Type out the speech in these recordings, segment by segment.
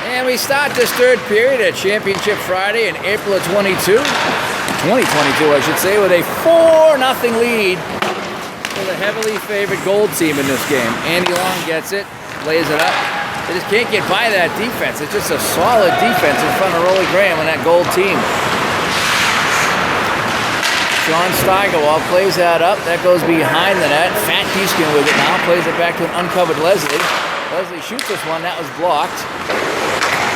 And we start this third period at Championship Friday in April of 2022, I should say, with a 4-0 lead for the heavily favored gold team in this game. Andy Long gets it, lays it up. They just can't get by that defense. It's just a solid defense in front of Rolly Graham and that gold team. Sean Steigerwald plays that up. That goes behind the net. Fat Deeskin with it now. Plays it back to an uncovered Leslie. Leslie shoots this one. That was blocked.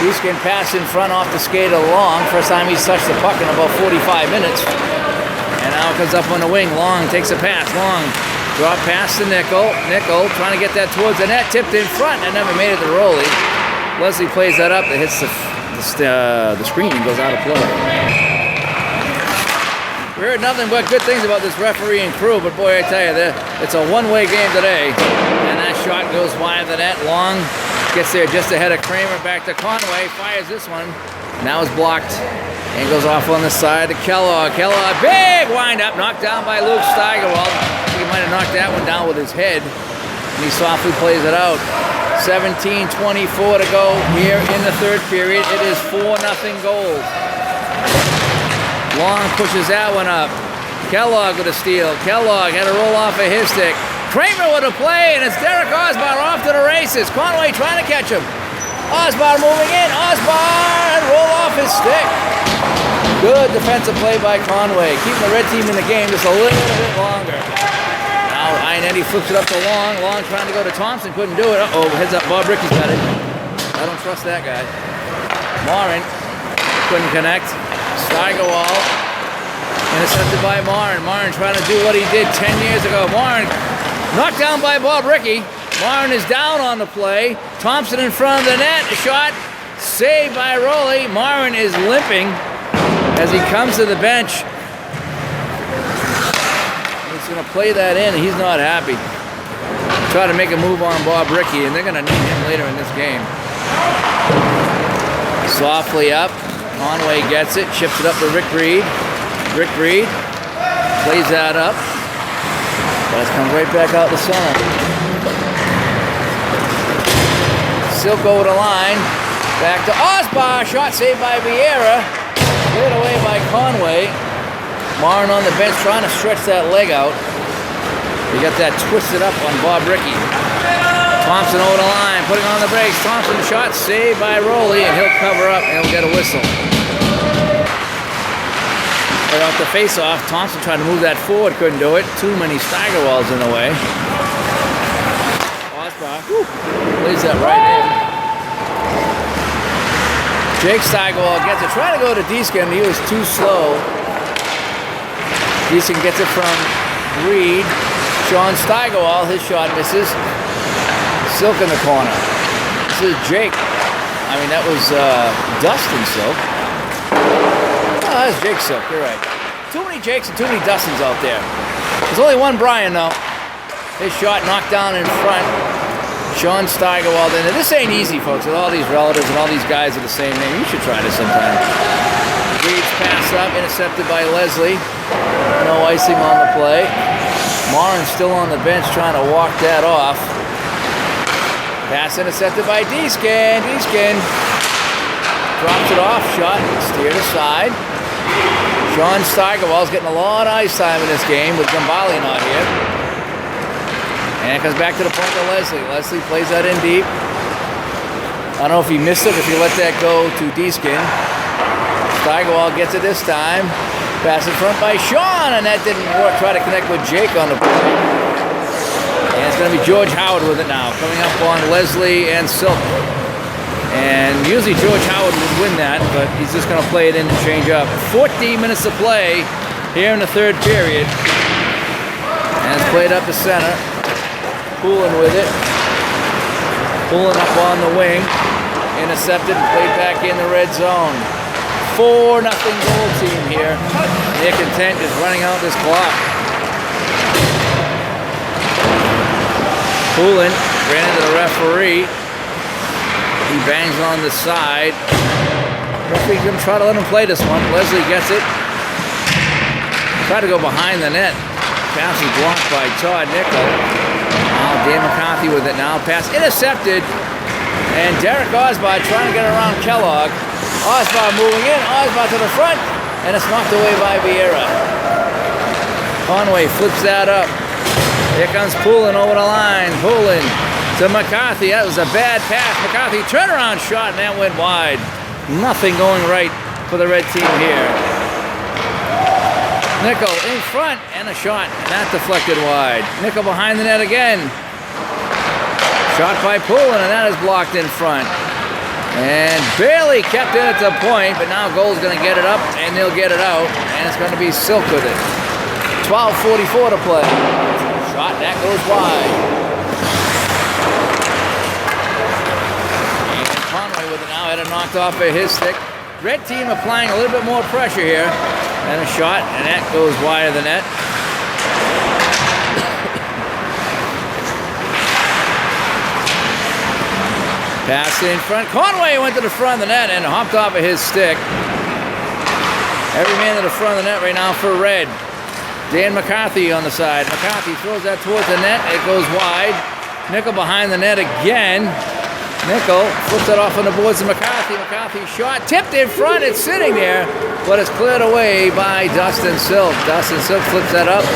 Deeskin pass in front off the skate of Long. First time he's touched the puck in about 45 minutes. And now it comes up on the wing. Long takes a pass. Long drop past to Nickel. Nickel trying to get that towards the net. Tipped in front and never made it to Rolly. Leslie plays that up. It hits the screen and goes out of play. We heard nothing but good things about this referee and crew, but boy, I tell you, it's a one-way game today. And that shot goes wide of the net. Long gets there just ahead of Kramer, back to Conway, fires this one. Now it's blocked and goes off on the side to Kellogg. Kellogg, big wind-up, knocked down by Luke Steigerwald. I think he might have knocked that one down with his head. And he softly plays it out. 17:24 to go here in the third period. It is 4-0 gold. Long pushes that one up. Kellogg with a steal. Kellogg had to roll off of his stick. Kramer with a play, and it's Derek Osbar off to the races. Conway trying to catch him. Osbar moving in. Osbar roll off his stick. Good defensive play by Conway. Keeping the red team in the game just a little bit longer. Now Ionetti flips it up to Long. Long trying to go to Thompson. Couldn't do it. Uh-oh, heads up. Bob Ricky's got it. I don't trust that guy. Morin couldn't connect. Steigerwald intercepted by Morin. Morin trying to do what he did 10 years ago. Morin knocked down by Bob Ricky. Morin is down on the play. Thompson in front of the net. A shot saved by Rolly. Morin is limping as he comes to the bench. He's going to play that in. He's not happy. Try to make a move on Bob Ricky, and they're going to need him later in this game. Softly up. Conway gets it, chips it up to Rick Reed. Rick Reed plays that up. But it comes right back out the center. Silk over the line. Back to Osbar. Shot saved by Vieira. Cleared away by Conway. Morin on the bench trying to stretch that leg out. He got that twisted up on Bob Ricky. Thompson over the line, putting on the brakes. Thompson shot saved by Rolly, and he'll cover up and he'll get a whistle. Right off the face-off, Thompson tried to move that forward, couldn't do it. Too many Steigerwalds in the way. Osbar plays that right in. Jake Steigerwald gets it. Trying to go to Deeskin, he was too slow. Deeskin gets it from Reed. Sean Steigerwald, his shot misses. Silk in the corner. This is Jake. I mean, that was Dustin Silk. Oh, that's Jake Silk. You're right. Too many Jakes and too many Dustins out there. There's only one Brian, though. His shot knocked down in front. Sean Steigerwald in it. This ain't easy, folks, with all these relatives and all these guys with the same name. You should try this sometime. Reed's pass up, intercepted by Leslie. No icing on the play. Morin's still on the bench trying to walk that off. Pass intercepted by Deeskin. Deeskin drops it off. Shot steered aside. Sean Steigerwald's getting a lot of ice time in this game with Gambale not here. And it comes back to the point of Leslie. Leslie plays that in deep. I don't know if he missed it, if he let that go to Deeskin. Steigerwald gets it this time. Pass in front by Sean, and that didn't work. Try to connect with Jake on the play. And it's going to be George Howard with it now, coming up on Leslie and Silk. And usually George Howard would win that, but he's just going to play it in and change up. 14 minutes to play here in the third period. And it's played up the center. Poulin with it. Poulin up on the wing. Intercepted and played back in the red zone. 4-0 goal team here. They're content just running out this clock. Poulin ran into the referee. He bangs on the side. Referee going to try to let him play this one. Leslie gets it. Try to go behind the net. Pass is blocked by Todd Nickel. Now Dan McCarthy with it now. Pass intercepted. And Derek Osbard trying to get around Kellogg. Osbard moving in, Osbard to the front, and it's knocked away by Vieira. Conway flips that up. Here comes Poulin over the line. Poulin to McCarthy. That was a bad pass. McCarthy turnaround shot, and that went wide. Nothing going right for the red team here. Nickel in front, and a shot, and that deflected wide. Nickel behind the net again. Shot by Poulin, and that is blocked in front. And barely kept it at the point, but now Gold's going to get it up, and they'll get it out, and it's going to be Silk with it. 12:44 to play. Shot, that goes wide. And Conway with it now, had it knocked off of his stick. Red team applying a little bit more pressure here. And a shot, and that goes wide of the net. Pass in front. Conway went to the front of the net and hopped off of his stick. Every man to the front of the net right now for red. Dan McCarthy on the side. McCarthy throws that towards the net. It goes wide. Nickel behind the net again. Nickel flips it off on the boards of McCarthy. McCarthy shot. Tipped in front. It's sitting there, but it's cleared away by Dustin Silk. Dustin Silk flips that up.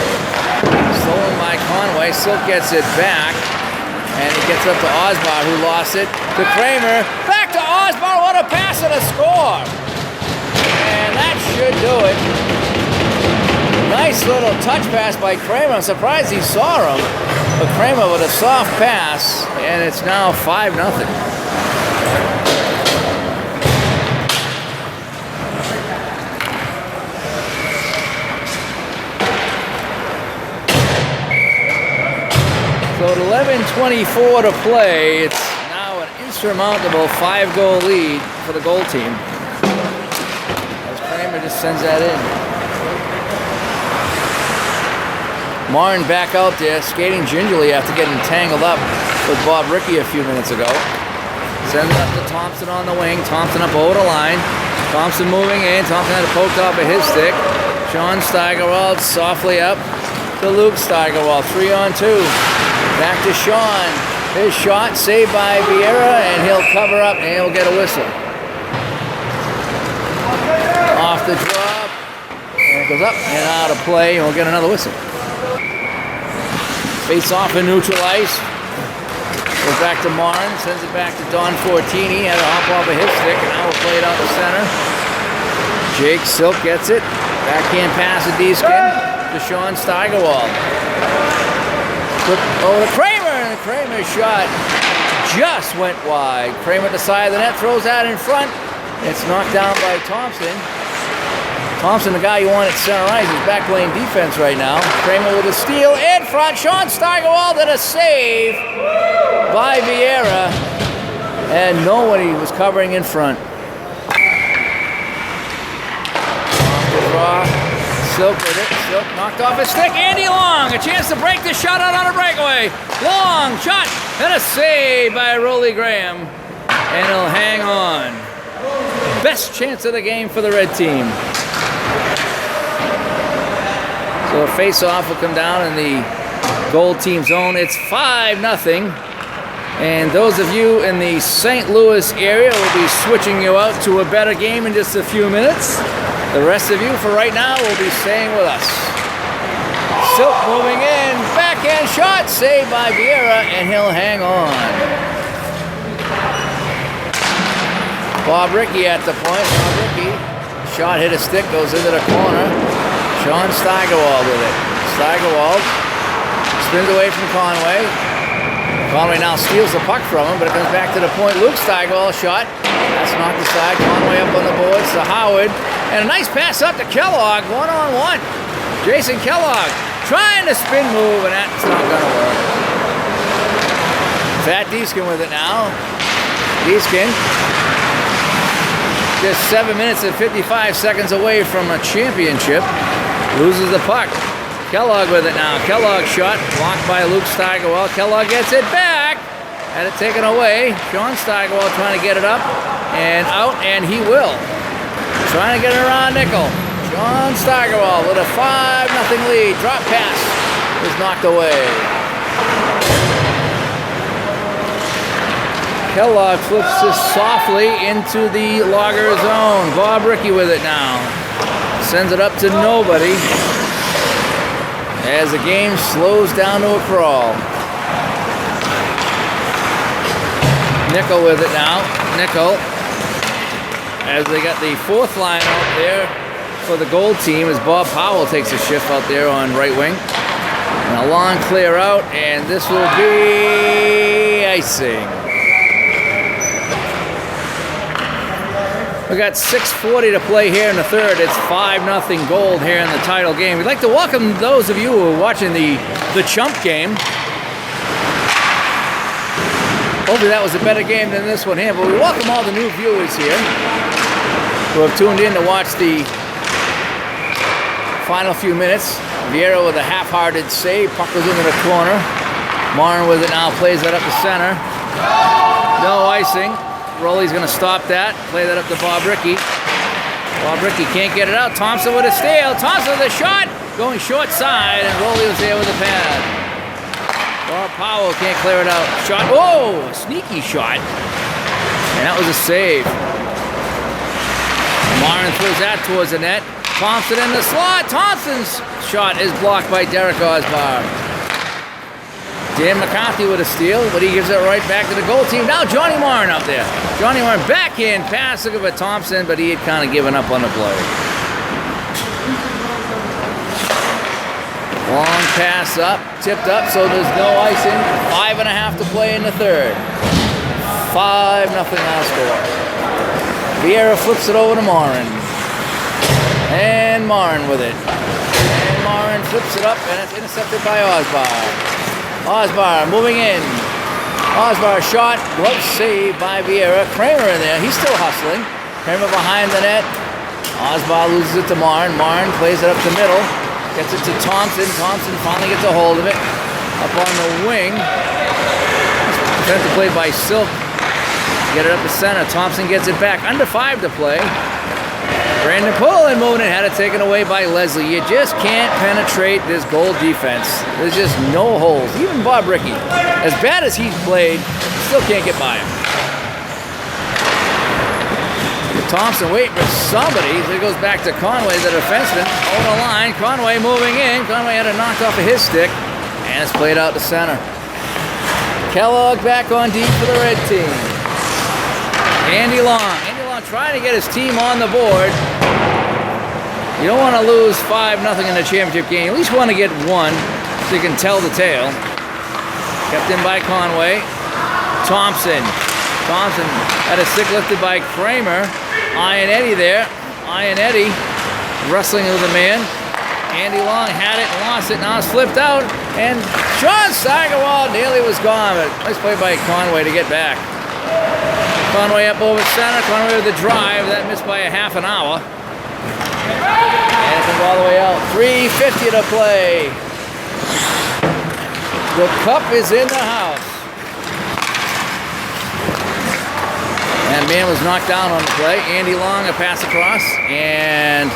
Stolen by Conway. Silk gets it back. And he gets up to Osbard, who lost it. To Kramer. Back to Osbard. What a pass and a score. And that should do it. Nice little touch pass by Kramer. I'm surprised he saw him. But Kramer with a soft pass. And it's now 5-0. So at 11:24 to play, it's now an insurmountable 5-goal lead for the goal team. As Kramer just sends that in. Martin back out there, skating gingerly after getting tangled up with Bob Rickey a few minutes ago. Sends it up to Thompson on the wing. Thompson up over the line. Thompson moving in. Thompson had it poked off of his stick. Sean Steigerwald softly up to Luke Steigerwald. 3-on-2. Back to Sean. His shot saved by Vieira, and he'll cover up and he'll get a whistle. Off the drop. And it goes up and out of play, and we'll get another whistle. Face off and neutral ice. Goes back to Martin. Sends it back to Don Fortini. Had to hop off of his stick, and now we'll play it out the center. Jake Silk gets it. Backhand pass to Deeskin to Sean Steigerwald. Oh, to Kramer, and Kramer's shot just went wide. Kramer at the side of the net, throws that in front. It's knocked down by Thompson. Thompson, the guy you want at center ice, is back playing defense right now. Kramer with a steal in front. Sean Steigerwald did a save by Vieira, and nobody was covering in front. Off the draw. Silk with it. Silk knocked off his stick. Andy Long, a chance to break the shot out on a breakaway. Long shot and a save by Rolly Graham, and he'll hang on. Best chance of the game for the red team. So a face-off will come down in the goal team zone. It's 5-0. And those of you in the St. Louis area will be switching you out to a better game in just a few minutes. The rest of you, for right now, will be staying with us. Silk moving in. Backhand shot. Saved by Vieira, and he'll hang on. Bob Rickey at the point. Bob Rickey. Shot hit a stick. Goes into the corner. Sean Steigerwald with it. Steigerwald spins away from Conway. Conway now steals the puck from him, but it comes back to the point. Luke Steigerwald shot. That's knocked aside. Conway up on the boards to Howard. And a nice pass up to Kellogg. 1-on-1. Jason Kellogg trying to spin move, and that's not going to work. Fat Deeskin with it now. Deeskin just 7 minutes and 55 seconds away from a championship. Loses the puck. Kellogg with it now. Kellogg shot. Blocked by Luke Steigerwald. Kellogg gets it back. Had it taken away. Sean Steigerwald trying to get it up and out, and he will. Trying to get it around Nickel. Sean Steigerwald with a 5-0 lead. Drop pass is knocked away. Kellogg flips this softly into the logger zone. Bob Rickey with it now. Sends it up to nobody as the game slows down to a crawl. Nickel with it now. Nickel, as they got the fourth line out there for the gold team, as Bob Powell takes a shift out there on right wing. And a long clear out, and this will be icing. We got 6:40 to play here in the third. It's 5-0 gold here in the title game. We'd like to welcome those of you who are watching the Chump game. Hopefully that was a better game than this one here, but we welcome all the new viewers here who have tuned in to watch the final few minutes. Vieira with a half-hearted save. Puck goes into the corner. Martin with it now, plays that up the center. No icing. Rolly's going to stop that. Play that up to Bob Rickey. Bob Rickey can't get it out. Thompson with a steal. Thompson with a shot. Going short side, and Rolly was there with a pad. Bob Powell can't clear it out. Shot. Whoa! A sneaky shot. And that was a save. Martin throws that towards the net. Thompson in the slot. Thompson's shot is blocked by Derek Osbar. Dan McCarthy with a steal, but he gives it right back to the goal team. Now Johnny Martin up there. Johnny Martin backhand pass, looking for Thompson, but he had kind of given up on the play. Long pass up, tipped up, so there's no icing. 5.5 to play in the third. 5-0 now score. Vieira flips it over to Martin. And Martin with it. And Martin flips it up, and it's intercepted by Osbar. Osbar moving in. Osbar shot, glove save by Vieira. Kramer in there, he's still hustling. Kramer behind the net. Osbar loses it to Martin. Martin plays it up the middle. Gets it to Thompson. Thompson finally gets a hold of it. Up on the wing. Defensive play by Silk. Get it up the center. Thompson gets it back. Under 5 to play. Brandon Pullen moving it, had it taken away by Leslie. You just can't penetrate this goal defense. There's just no holes. Even Bob Rickey, as bad as he's played, still can't get by him. Thompson waiting for somebody. So he goes back to Conway, the defenseman. Over the line. Conway moving in. Conway had it knocked off of his stick. And it's played out to center. Kellogg back on deep for the red team. Andy Long. Trying to get his team on the board. You don't want to lose 5-0 in the championship game. You at least want to get one so you can tell the tale. Kept in by Conway. Thompson had a stick lifted by Kramer. Eddie there. Eddie wrestling with the man. Andy Long had it and lost it. Now it's flipped out. And Sean Steigerwald nearly was gone. But nice play by Conway to get back. Conway up over center. Conway with the drive. That missed by a half an hour. And it comes all the way out. 3:50 to play. The cup is in the house. And man was knocked down on the play. Andy Long, a pass across. And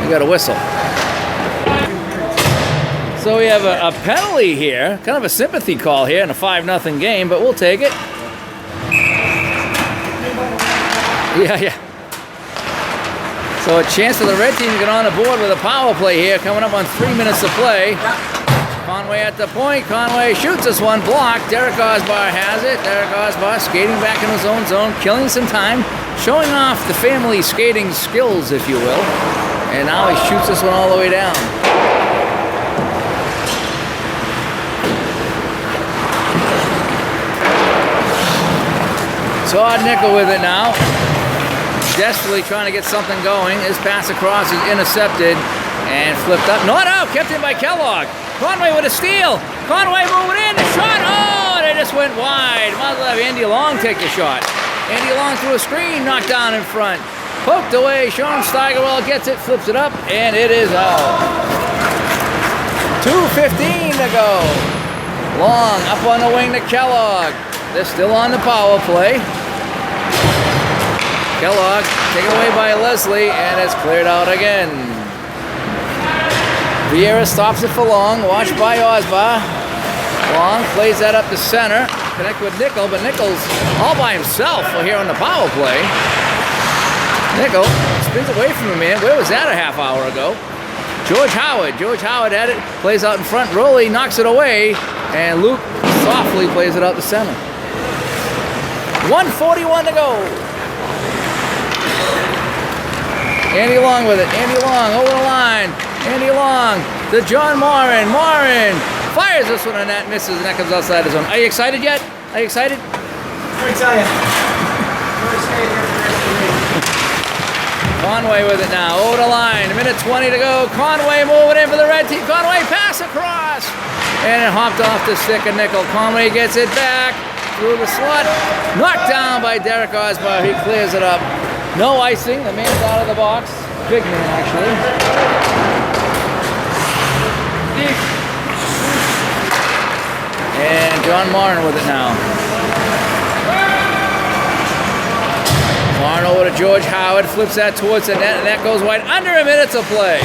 we got a whistle. So we have a penalty here. Kind of a sympathy call here in a 5-0 game, but we'll take it. Yeah. So a chance for the red team to get on the board with a power play here, coming up on 3 minutes to play. Conway at the point. Conway shoots this one, blocked. Derek Osbar has it. Derek Osbar skating back in his own zone, killing some time, showing off the family skating skills, if you will. And now he shoots this one all the way down. Todd Nickel with it now. Desperately trying to get something going. His pass across is intercepted and flipped up. Not out, kept in by Kellogg. Conway with a steal. Conway moving in, the shot. Oh, they just went wide. Might as well have Andy Long take the shot. Andy Long through a screen, knocked down in front. Poked away, Sean Steigerwald gets it, flips it up, and it is out. 2:15 to go. Long up on the wing to Kellogg. They're still on the power play. Kellogg taken away by Leslie, and it's cleared out again. Vieira stops it for Long, watched by Osbar. Long plays that up the center. Connect with Nickel, but Nickel's all by himself here on the power play. Nickel spins away from him, man. Where was that a half hour ago? George Howard at it, plays out in front. Rowley knocks it away, and Luke softly plays it out to center. 1:41 to go. Andy Long with it. Andy Long over the line. Andy Long to John Morin. Morin fires this one on net, misses, and that comes outside the zone. Are you excited yet? Are you excited? I'm excited. We're staying here for the rest of the week. Conway with it now, over the line, 1:20 to go. Conway moving in for the red team. Conway pass across, and it hopped off the stick of Nickel. Conway gets it back through the slot, knocked down by Derek Osbar. He clears it up. No icing. The man's out of the box. Big man, actually. And John Martin with it now. Martin over to George Howard, flips that towards the net, and that goes wide. Under a minute to play.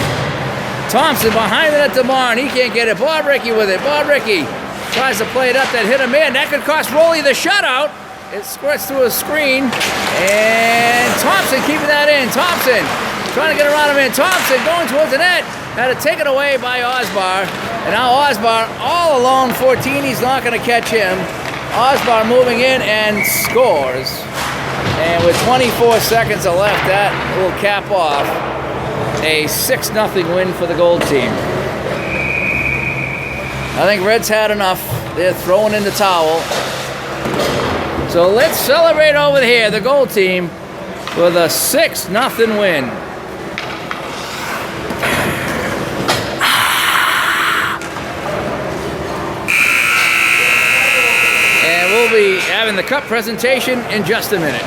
Thompson behind the net to Martin. He can't get it. Bob Rickey with it. Bob Rickey tries to play it up. That hit a man. That could cost Rowley the shutout. It squirts through a screen. And Thompson keeping that in. Thompson trying to get around him in. Thompson going towards the net. Had it taken away by Osbar. And now Osbar all alone, 14. He's not going to catch him. Osbar moving in and scores. And with 24 seconds left, that will cap off a 6-0 win for the gold team. I think Reds had enough. They're throwing in the towel. So let's celebrate over here, the gold team, with a 6-0 win. And we'll be having the cup presentation in just a minute.